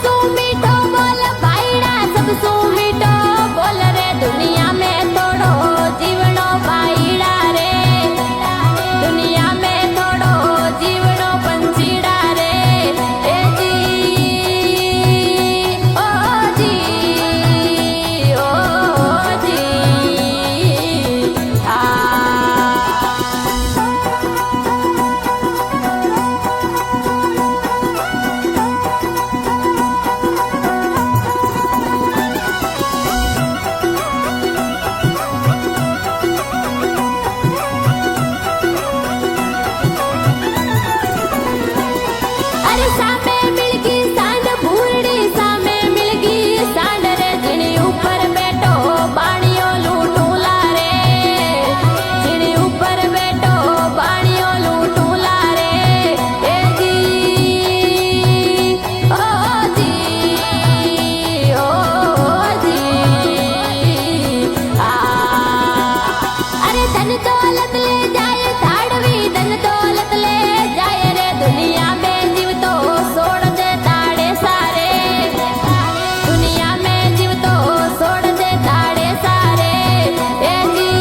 सबसो मीठो बोल भाईड़ा सबसो मीठो बोल रे दुनिया में थोड़ो जीवनो भाईड़ा रे दुनिया में थोड़ो जीवनो पंछीड़ा रे ए जी ओ जी ओ जी आ अरे सामे मिलगी सांड भूरड़ी सामे मिलगी सांड रे जिनी ऊपर बैठो बाणियों लूटूं ला रे जिनी ऊपर बैठो बाणियों लूटूं ला रे ए जी ओ जी ओ जी आ अरे धन दौलत ले जाए धाड़वी धन दौलत ले जाए रे दुनिया में जीव तो छोड़ दे ताड़े सारे दुनिया में जीव तो छोड़ दे ताड़े सारे ए जी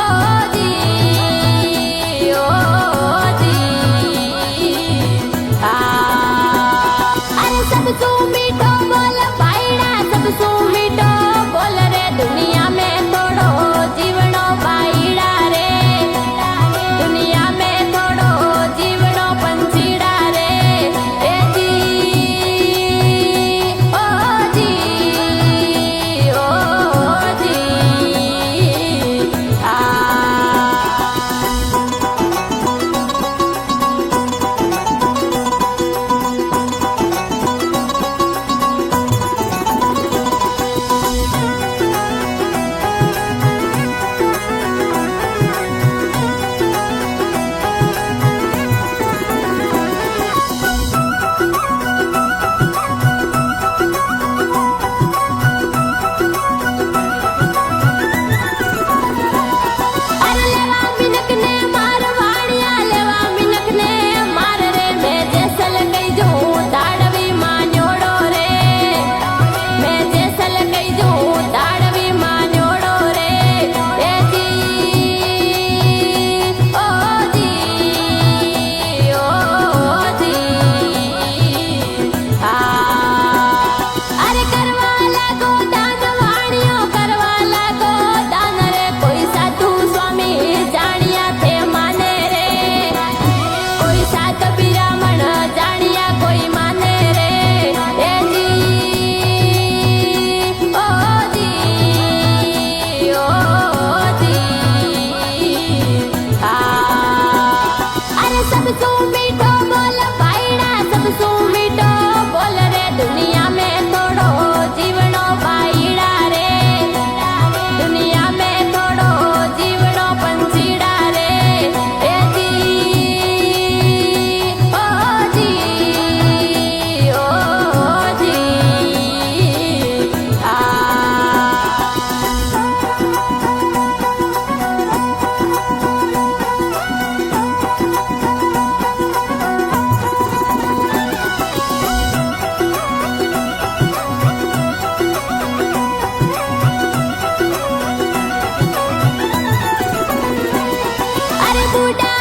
ओ जी ओ जी आ अरे सबसो मीठो बोल भाईड़ा सबसो मीठो बोल रे दुनिया में थोड़ो जीवनो भाईड़ा रे दुनिया में थोड़ो जीवनो पंछीड़ा रे ए जी ओ जी ओ जी आ अरे लेवा मिनक ने मार वाड़िया लेवा मिनक ने मार रे मैं जैसल कई जो दाड़वी मान्योड़ो रे मैं जैसल कई जो दाड़वी मान्योड़ो रे ए जी ओ जी आ अरे करवा लागो दान वाणियों करवा लागो दान रे कोई साधु स्वामी जानिया थे माने रे कोई सात बिरामण जानिया कोई माने रे ए जी ओ जी आ अरे सबसो मीठो बोल भाईड़ा सबसो मीठो बोल रे दुनिया में थोड़ो जीवनो भाईड़ा रे दुनिया में थोड़ो जीवनो पंछीड़ा रे ए जी ओ जी ओ जी आ अरे बूढ़ा